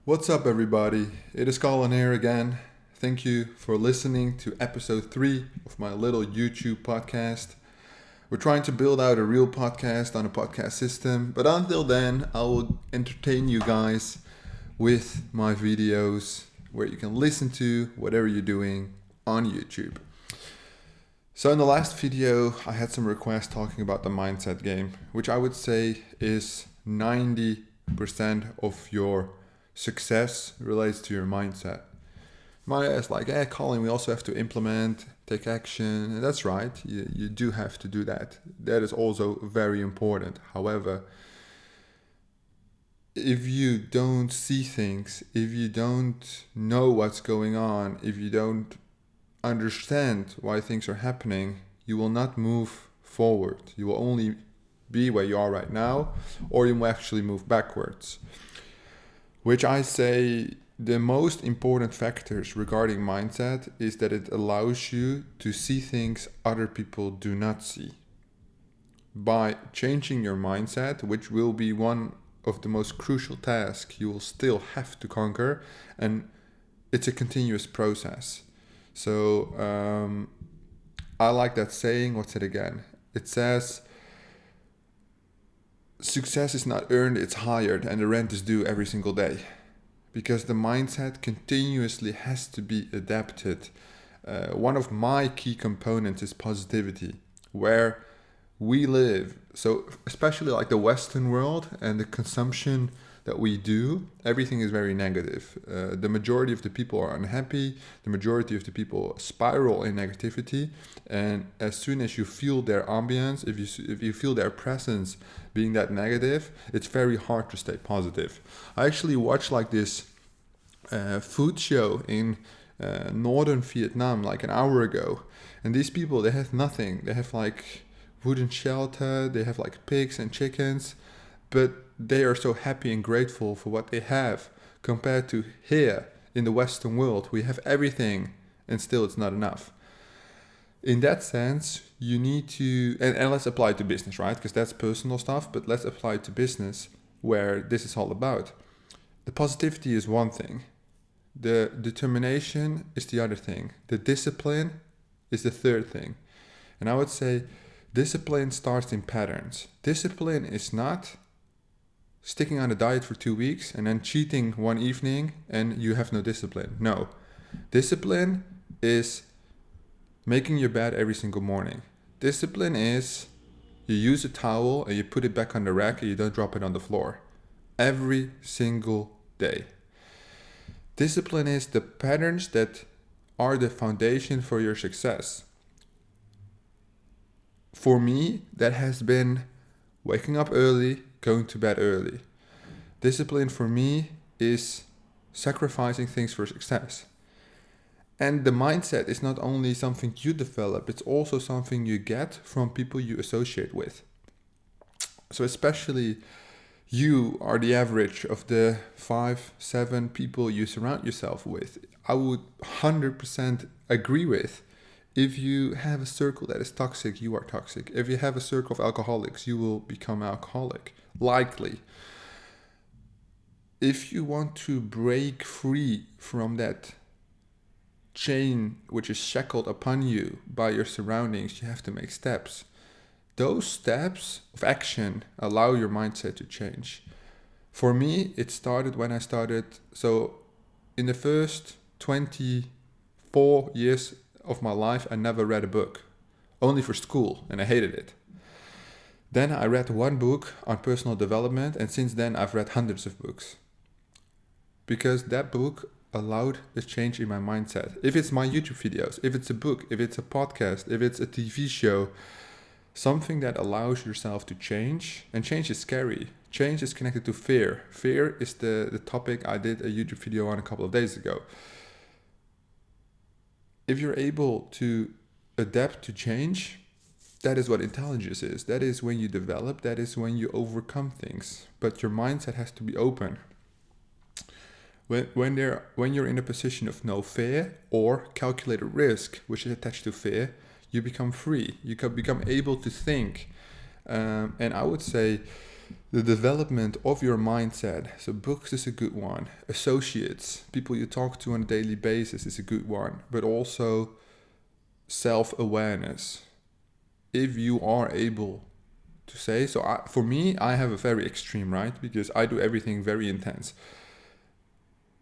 What's up, everybody? It is Colin here again. Thank you for listening to episode 3 of my little YouTube podcast. We're trying to build out a real podcast on a podcast system, but until then, I will entertain you guys with my videos where you can listen to whatever you're doing on YouTube. So in the last video, I had some requests talking about the mindset game, which I would say is 90% of your success relates to your mindset. It's like, Colin, we also have to implement, take action. And that's right, you do have to do that. That is also very important. However, if you don't see things, if you don't know what's going on, if you don't understand why things are happening, you will not move forward. You will only be where you are right now, or you will actually move backwards. Which I say the most important factors regarding mindset is that it allows you to see things other people do not see. By changing your mindset, which will be one of the most crucial tasks you will still have to conquer, and it's a continuous process. So I like that saying. What's it again? It says, success is not earned, it's hired, and the rent is due every single day. Because the mindset continuously has to be adapted. One of my key components is positivity, where we live. So especially like the Western world and the consumption that we do, everything is very negative. The majority of the people are unhappy. The majority of the people spiral in negativity. And as soon as you feel their ambience, if you feel their presence being that negative, it's very hard to stay positive. I actually watched like this food show in northern Vietnam like an hour ago. And these people, they have nothing. They have like wooden shelter. They have like pigs and chickens. But they are so happy and grateful for what they have compared to here in the Western world. We have everything and still it's not enough. In that sense, you need to, and let's apply it to business, right? Because that's personal stuff, but let's apply it to business where this is all about. The positivity is one thing. The determination is the other thing. The discipline is the third thing. And I would say discipline starts in patterns. Discipline is not sticking on a diet for 2 weeks and then cheating one evening and you have no discipline. No. Discipline is making your bed every single morning. Discipline is you use a towel and you put it back on the rack and you don't drop it on the floor. Every single day. Discipline is the patterns that are the foundation for your success. For me, that has been waking up early, going to bed early. Discipline for me is sacrificing things for success. And the mindset is not only something you develop, it's also something you get from people you associate with. So especially you are the average of the 5-7 people you surround yourself with. I would 100% agree with. If you have a circle that is toxic, you are toxic. If you have a circle of alcoholics, you will become alcoholic. Likely. If you want to break free from that chain which is shackled upon you by your surroundings, you have to make steps. Those steps of action allow your mindset to change. For me, it started when I started. So in the first 24 years of my life, I never read a book. Only for school, and I hated it. Then I read one book on personal development, and since then I've read hundreds of books. Because that book allowed a change in my mindset. If it's my YouTube videos, if it's a book, if it's a podcast, if it's a TV show, something that allows yourself to change. And change is scary. Change is connected to fear. Fear is the topic I did a YouTube video on a couple of days ago. If you're able to adapt to change, that is what intelligence is. That is when you develop. That is when you overcome things. But your mindset has to be open. When you're in a position of no fear or calculated risk, which is attached to fear, you become free. You can become able to think. And I would say The development of your mindset. So books is a good one. Associates, people you talk to on a daily basis is a good one. But also self-awareness. If you are able to say, so for me, I have a very extreme, right? Because I do everything very intense.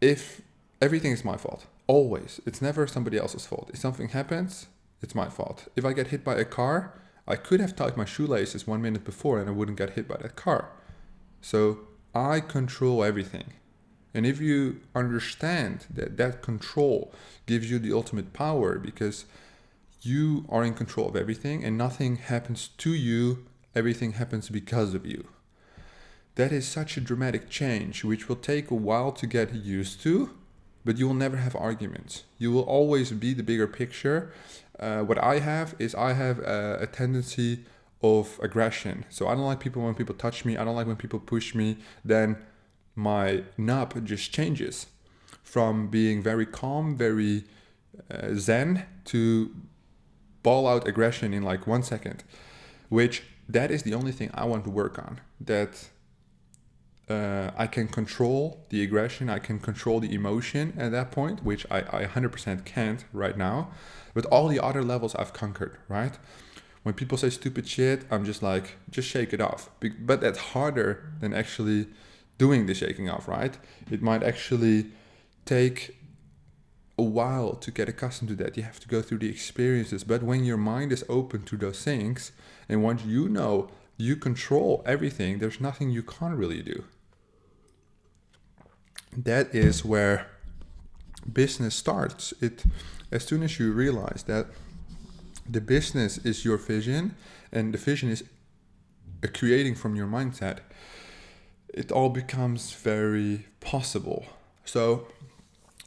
If everything is my fault, always, it's never somebody else's fault. If something happens, it's my fault. If I get hit by a car, I could have tied my shoelaces 1 minute before and I wouldn't get hit by that car. So I control everything. And if you understand that that control gives you the ultimate power, because you are in control of everything and nothing happens to you, everything happens because of you. That is such a dramatic change, which will take a while to get used to, but you will never have arguments. You will always be the bigger picture. What I have is a tendency of aggression. So I don't like people when people touch me. I don't like when people push me. Then my knob just changes from being very calm, very zen, to ball out aggression in like 1 second, which that is the only thing I want to work on. That I can control the aggression, I can control the emotion at that point, which I 100% can't right now. But all the other levels I've conquered, right? When people say stupid shit, I'm just like, just shake it off. But that's harder than actually doing the shaking off, right? It might actually take a while to get accustomed to that. You have to go through the experiences. But when your mind is open to those things, and once you know you control everything, there's nothing you can't really do. That is where business starts. As soon as you realize that the business is your vision and the vision is creating from your mindset, it all becomes very possible. So,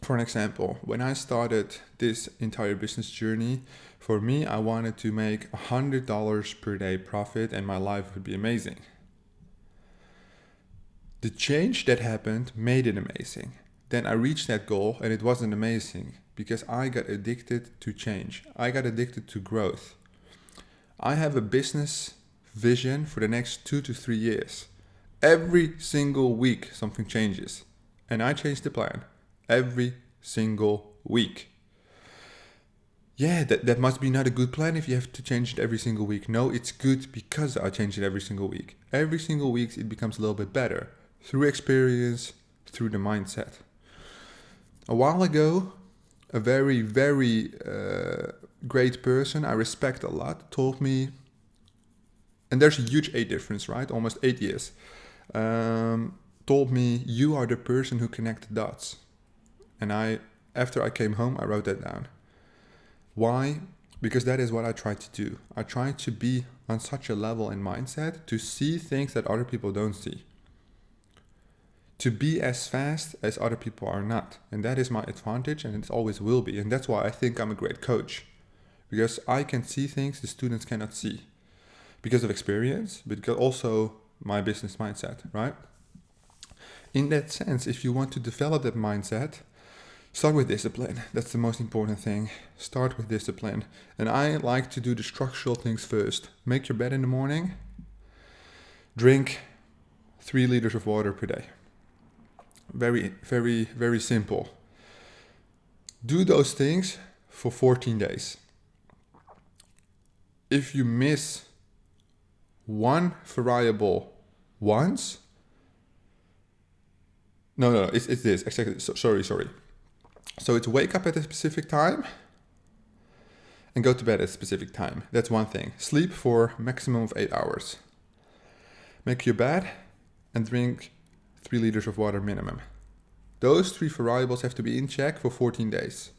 for an example, when I started this entire business journey, for me, I wanted to make $100 per day profit and my life would be amazing. The change that happened made it amazing. Then I reached that goal and it wasn't amazing because I got addicted to change. I got addicted to growth. I have a business vision for the next 2 to 3 years. Every single week something changes and I change the plan every single week. Yeah, that must be not a good plan if you have to change it every single week. No, it's good because I change it every single week. Every single week it becomes a little bit better. Through experience, through the mindset. A while ago, a very, very great person I respect a lot told me, and there's a huge age difference, right? Almost 8 years. Told me, you are the person who connected dots. And after I came home, I wrote that down. Why? Because that is what I try to do. I try to be on such a level in mindset to see things that other people don't see. To be as fast as other people are not. And that is my advantage and it always will be. And that's why I think I'm a great coach. Because I can see things the students cannot see. Because of experience, but because also my business mindset, right? In that sense, if you want to develop that mindset, start with discipline. That's the most important thing. Start with discipline. And I like to do the structural things first. Make your bed in the morning. Drink 3 liters of water per day. Very, very, very simple. Do those things for 14 days. If you miss one variable once, no, it's this, exactly, sorry. So it's wake up at a specific time and go to bed at a specific time. That's one thing. Sleep for maximum of 8 hours. Make your bed and drink 3 liters of water minimum. Those 3 variables have to be in check for 14 days.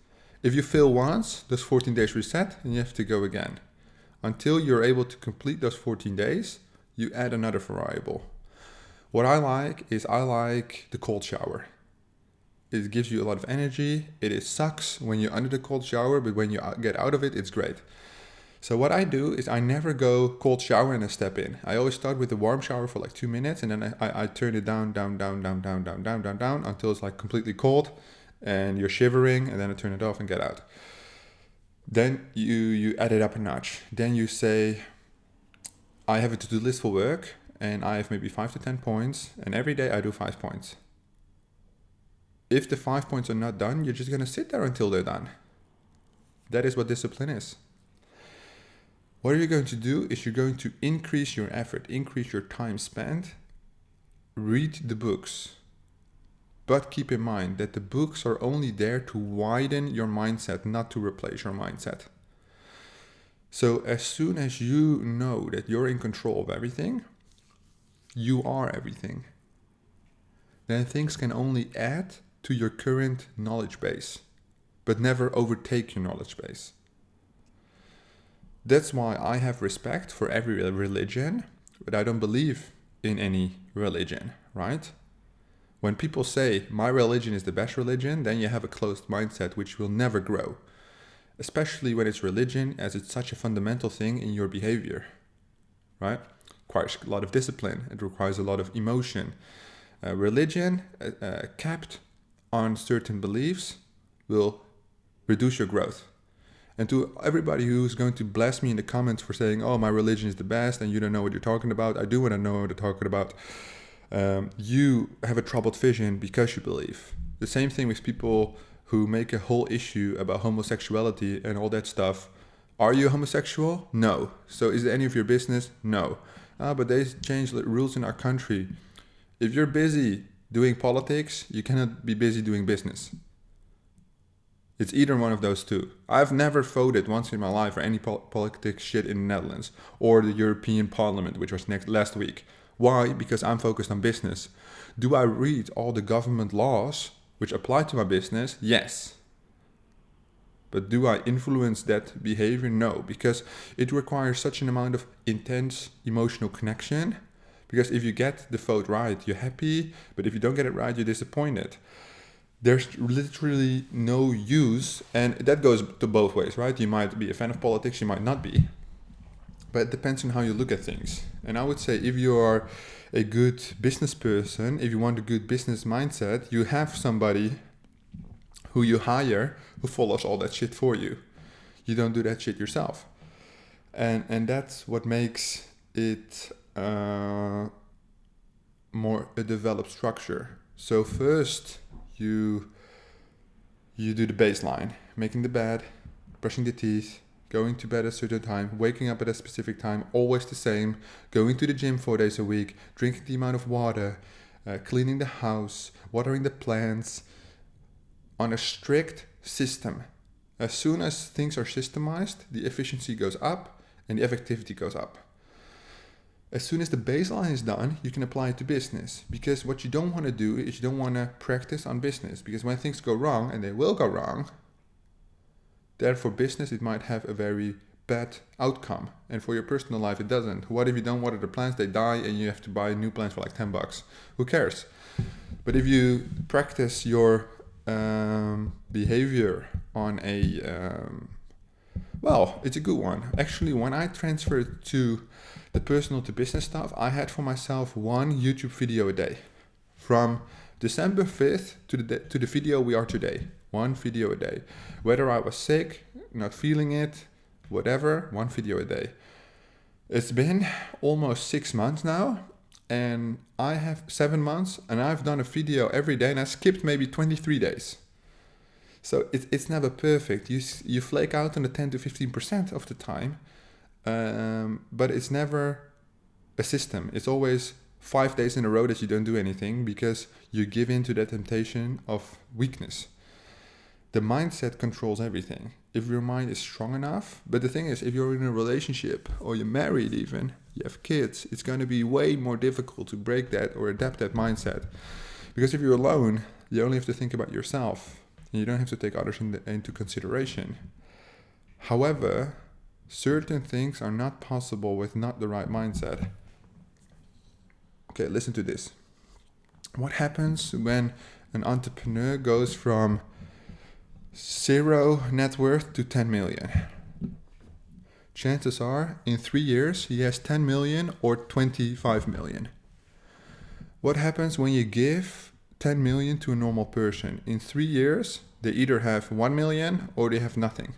If you fail once, those 14 days reset and you have to go again. Until you're able to complete those 14 days, you add another variable. What I like is the cold shower. It gives you a lot of energy. It sucks when you're under the cold shower, but when you get out of it, it's great. So what I do is I never go cold shower and I step in. I always start with a warm shower for like 2 minutes and then I turn it down until it's like completely cold and you're shivering, and then I turn it off and get out. Then you add it up a notch. Then you say, I have a to-do list for work and I have maybe 5 to 10 points, and every day I do 5 points. If the 5 points are not done, you're just going to sit there until they're done. That is what discipline is. What you're going to do is you're going to increase your effort, increase your time spent, read the books. But keep in mind that the books are only there to widen your mindset, not to replace your mindset. So as soon as you know that you're in control of everything, you are everything, then things can only add to your current knowledge base, but never overtake your knowledge base. That's why I have respect for every religion, but I don't believe in any religion, right? When people say my religion is the best religion, then you have a closed mindset which will never grow, especially when it's religion, as it's such a fundamental thing in your behavior, right? It requires a lot of discipline, it requires a lot of emotion. Religion capped on certain beliefs will reduce your growth. And to everybody who's going to blast me in the comments for saying, oh, my religion is the best and you don't know what you're talking about, I do want to know what you're talking about. You have a troubled vision because you believe. The same thing with people who make a whole issue about homosexuality and all that stuff. Are you homosexual? No. So is it any of your business? No. But they changed the rules in our country. If you're busy doing politics, you cannot be busy doing business. It's either one of those two. I've never voted once in my life for any politics shit in the Netherlands or the European Parliament, which was last week. Why? Because I'm focused on business. Do I read all the government laws which apply to my business? Yes. But do I influence that behavior? No, because it requires such an amount of intense emotional connection. Because if you get the vote right, you're happy, but if you don't get it right, you're disappointed. There's literally no use, and that goes to both ways, right? You might be a fan of politics, you might not be. But it depends on how you look at things. And I would say if you are a good business person, if you want a good business mindset, you have somebody who you hire who follows all that shit for you. You don't do that shit yourself. And that's what makes it more a developed structure. So first you do the baseline, making the bed, brushing the teeth, going to bed at a certain time, waking up at a specific time, always the same, going to the gym 4 days a week, drinking the amount of water, cleaning the house, watering the plants, on a strict system. As soon as things are systemized, the efficiency goes up and the effectivity goes up. As soon as the baseline is done, you can apply it to business. Because what you don't want to do is you don't want to practice on business. Because when things go wrong, and they will go wrong, then for business it might have a very bad outcome. And for your personal life it doesn't. What if you don't water the plants, they die and you have to buy new plants for like $10? Who cares? But if you practice your behavior on it's a good one. Actually, when I transferred to the personal to business stuff, I had for myself one YouTube video a day. From December 5th to the video we are today. One video a day. Whether I was sick, not feeling it, whatever, one video a day. It's been almost 6 months now. And I have 7 months and I've done a video every day and I skipped maybe 23 days. So it's never perfect. You flake out on the 10 to 15% of the time, but it's never a system. It's always 5 days in a row that you don't do anything because you give in to that temptation of weakness. The mindset controls everything. If your mind is strong enough, but the thing is, if you're in a relationship or you're married even, you have kids, it's going to be way more difficult to break that or adapt that mindset. Because if you're alone, you only have to think about yourself. And you don't have to take others into consideration. However, certain things are not possible with not the right mindset. Okay, listen to this. What happens when an entrepreneur goes from 0 net worth to 10 million? Chances are, in 3 years, he has 10 million or 25 million. What happens when you give 10 million to a normal person? In 3 years, they either have 1 million or they have nothing.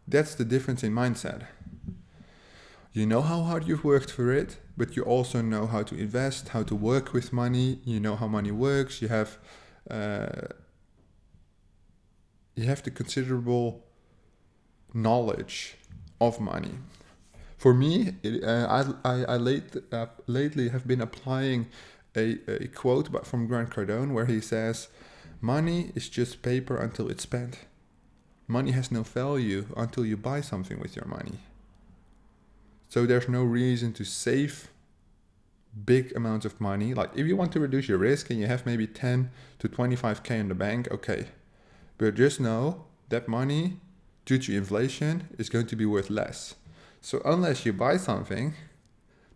That's the difference in mindset. You know how hard you've worked for it, but you also know how to invest, how to work with money. You know how money works. You have the considerable knowledge of money. For me, lately have been applying a quote from Grant Cardone where he says, "Money is just paper until it's spent. Money has no value until you buy something with your money." So there's no reason to save big amounts of money. Like if you want to reduce your risk and you have maybe 10 to 25k in the bank, okay. But just know that money, due to inflation, is going to be worth less. So unless you buy something,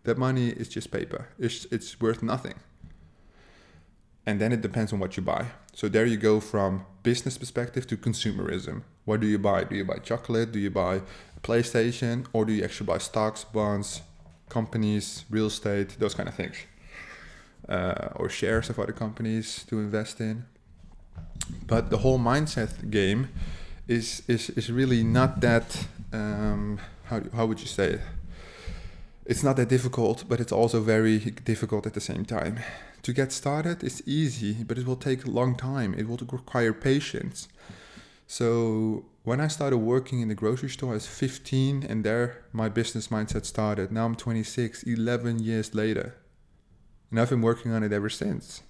that money is just paper. It's worth nothing. And then it depends on what you buy. So there you go from business perspective to consumerism. What do you buy? Do you buy chocolate? Do you buy a PlayStation? Or do you actually buy stocks, bonds, companies, real estate, those kind of things? Or shares of other companies to invest in? But the whole mindset game is really not that, how would you say it? It's not that difficult, but it's also very difficult at the same time. To get started is easy, but it will take a long time. It will require patience. So when I started working in the grocery store, I was 15, and there my business mindset started. Now I'm 26, 11 years later. And I've been working on it ever since.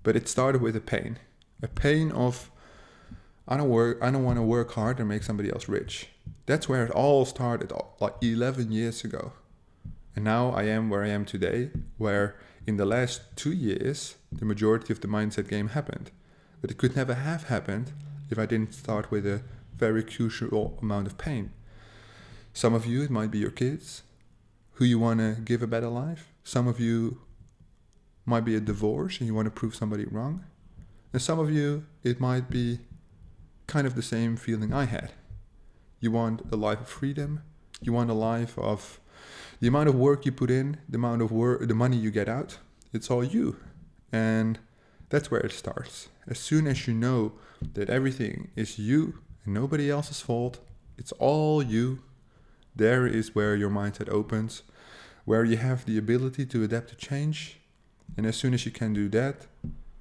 But it started with a pain of, I don't want to work hard and make somebody else rich. That's where it all started, like 11 years ago. And now I am where I am today, where in the last 2 years, the majority of the mindset game happened. But it could never have happened if I didn't start with a very crucial amount of pain. Some of you, it might be your kids, who you want to give a better life. Some of you might be a divorce and you want to prove somebody wrong. And some of you, it might be kind of the same feeling I had. You want a life of freedom. You want a life of the amount of work you put in, the amount of work, the money you get out. It's all you. And that's where it starts. As soon as you know that everything is you and nobody else's fault, it's all you, there is where your mindset opens, where you have the ability to adapt to change. And as soon as you can do that,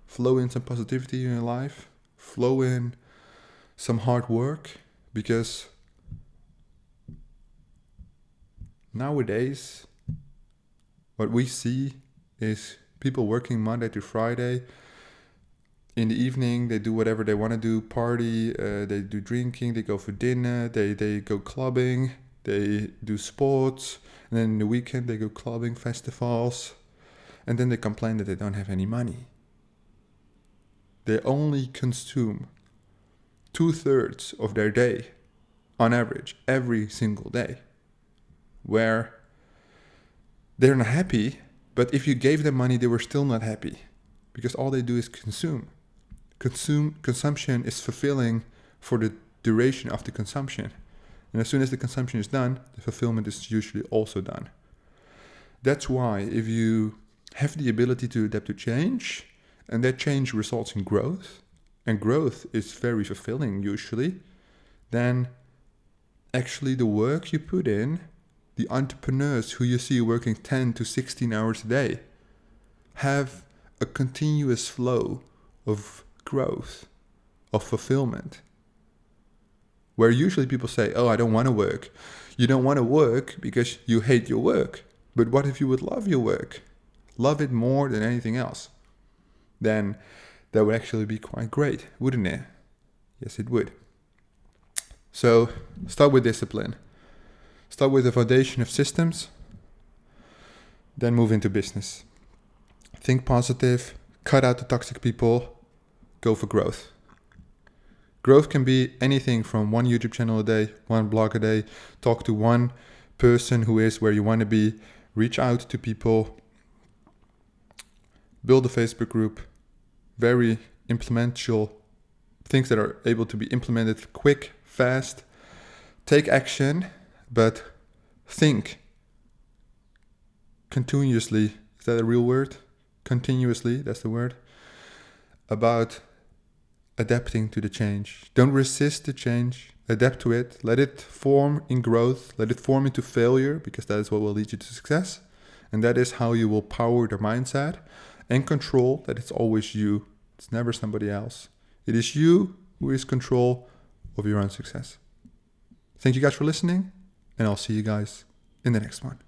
flow in some positivity in your life, flow in some hard work, because nowadays what we see is people working Monday to Friday. In the evening they do whatever they want to do, party, they do drinking, they go for dinner, they go clubbing, they do sports, and then in the weekend they go clubbing, festivals, and then they complain that they don't have any money. They only consume 2/3 of their day, on average, every single day, where they're not happy, but if you gave them money, they were still not happy, because all they do is consume. Consumption is fulfilling for the duration of the consumption. And as soon as the consumption is done, the fulfillment is usually also done. That's why if you have the ability to adapt to change, and that change results in growth, and growth is very fulfilling usually, then actually the work you put in, the entrepreneurs who you see working 10 to 16 hours a day, have a continuous flow of growth, of fulfillment. Where usually people say, oh, I don't want to work. You don't want to work because you hate your work. But what if you would love your work? Love it more than anything else. Then that would actually be quite great, wouldn't it? Yes, it would. So start with discipline. Start with the foundation of systems. Then move into business. Think positive. Cut out the toxic people. Go for growth. Growth can be anything from one YouTube channel a day, one blog a day, talk to one person who is where you want to be, reach out to people, build a Facebook group, very implementable things that are able to be implemented quick, fast. Take action, but think continuously. Is that a real word? Continuously, that's the word. About adapting to the change. Don't resist the change. Adapt to it. Let it form in growth. Let it form into failure, because that is what will lead you to success. And that is how you will power the mindset and control that it's always you. It's never somebody else. It is you who is control of your own success. Thank you guys for listening, and I'll see you guys in the next one.